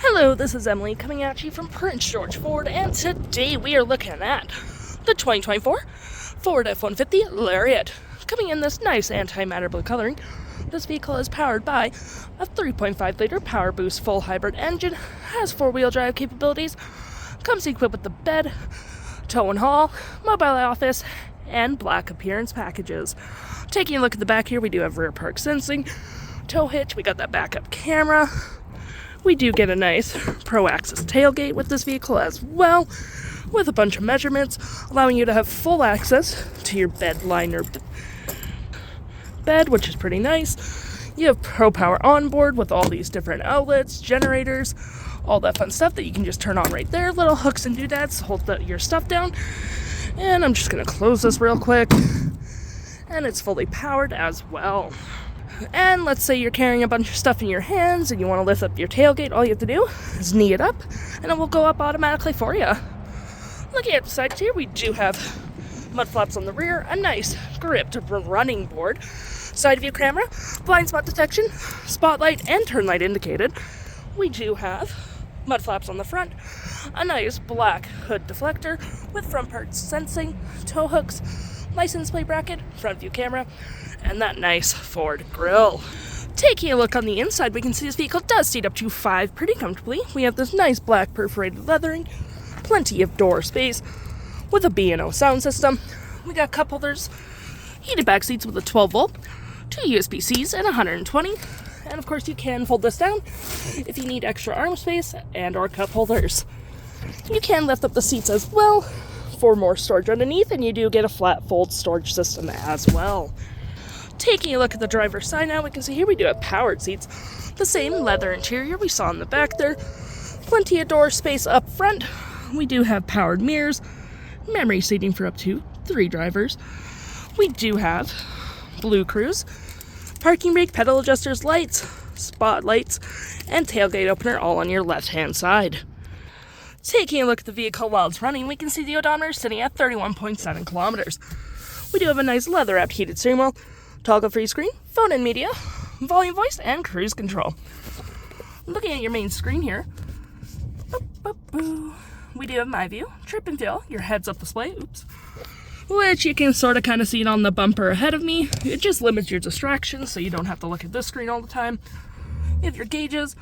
Hello, this is Emily coming at you from Prince George Ford, and today we are looking at the 2024 Ford F-150 Lariat. Coming in this nice antimatter blue coloring, this vehicle is powered by a 3.5-liter Powerboost full hybrid engine, has 4-wheel drive capabilities, comes equipped with the bed, tow and haul, mobile office, and black appearance packages. Taking a look at the back here, we do have rear park sensing, tow hitch, we got that backup camera. We do get a nice Pro-Access tailgate with this vehicle as well, with a bunch of measurements, allowing you to have full access to your bed liner bed, which is pretty nice. You have Power Onboard with all these different outlets, generators, all that fun stuff that you can just turn on right there. Little hooks and doodads to hold your stuff down. And I'm just going to close this real quick. And it's fully powered as well. And let's say you're carrying a bunch of stuff in your hands and you want to lift up your tailgate. All you have to do is knee it up and it will go up automatically for you. Looking at the sides here, we do have mud flaps on the rear, a nice gripped running board, side view camera, blind spot detection, spotlight, and turn light indicated. We do have mud flaps on the front, a nice black hood deflector with front parts sensing, tow hooks, license plate bracket, front view camera, and that nice Ford grille. Taking a look on the inside, we can see this vehicle does seat up to 5 pretty comfortably. We have this nice black perforated leathering, plenty of door space with a B&O sound system. We got cup holders, heated back seats with a 12-volt, 2 USB-Cs, and 120. And of course, you can fold this down if you need extra arm space and or cup holders. You can lift up the seats as well for more storage underneath, and you do get a flat fold storage system as well. Taking a look at the driver's side now, we can see here we do have powered seats. The same leather interior we saw in the back there. Plenty of door space up front. We do have powered mirrors, memory seating for up to 3 drivers. We do have BLUECRUISE, parking brake, pedal adjusters, lights, spotlights, and tailgate opener all on your left-hand side. Taking a look at the vehicle while it's running, we can see the odometer sitting at 31.7 kilometers. We do have a nice leather-wrapped heated steering wheel, toggle-free screen, phone and media, volume voice, and cruise control. Looking at your main screen here, we do have My View, Trip and Fill, your heads-up display, which you can sort of kind of see it on the bumper ahead of me. It just limits your distractions, so you don't have to look at this screen all the time. You have your gauges,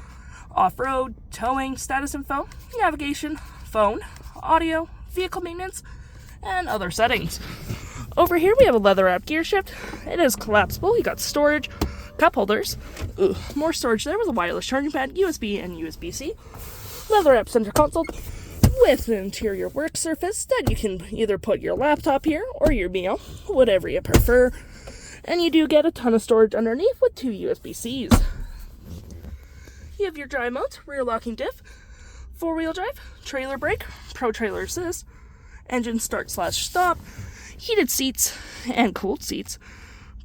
off-road, towing, status info, navigation, phone, audio, vehicle maintenance, and other settings. Over here we have a leather-wrapped gear shift. It is collapsible. You got storage, cup holders, more storage there with a wireless charging pad, USB and USB-C, leather-wrapped center console with an interior work surface that you can either put your laptop here or your meal, whatever you prefer. And you do get a ton of storage underneath with 2 USB-Cs. You have your drive modes, rear locking diff, 4-wheel drive, trailer brake, pro trailer assist, engine start/stop, heated seats and cooled seats,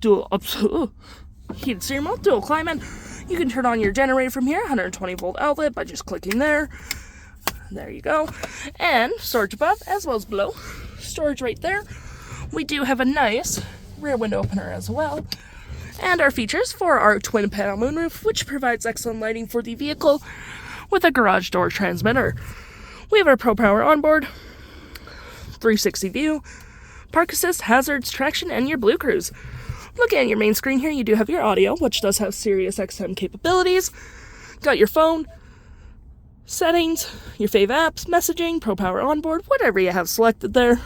heated steering wheel, dual climate. You can turn on your generator from here, 120-volt outlet by just clicking there. There you go. And storage above as well as below. Storage right there. We do have a nice rear window opener as well. And our features for our twin panel moonroof, which provides excellent lighting for the vehicle with a garage door transmitter. We have our Power Onboard, 360 view, park assist, hazards, traction, and your BLUECRUISE. Looking at your main screen here, you do have your audio, which does have Sirius XM capabilities. Got your phone, settings, your fave apps, messaging, Power Onboard, whatever you have selected there.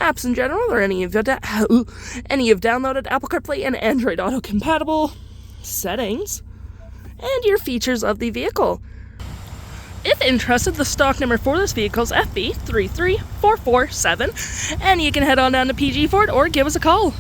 Apps in general, or any you've downloaded, Apple CarPlay and Android Auto compatible, settings, and your features of the vehicle. If interested, the stock number for this vehicle is FB33447, and you can head on down to PG Ford or give us a call.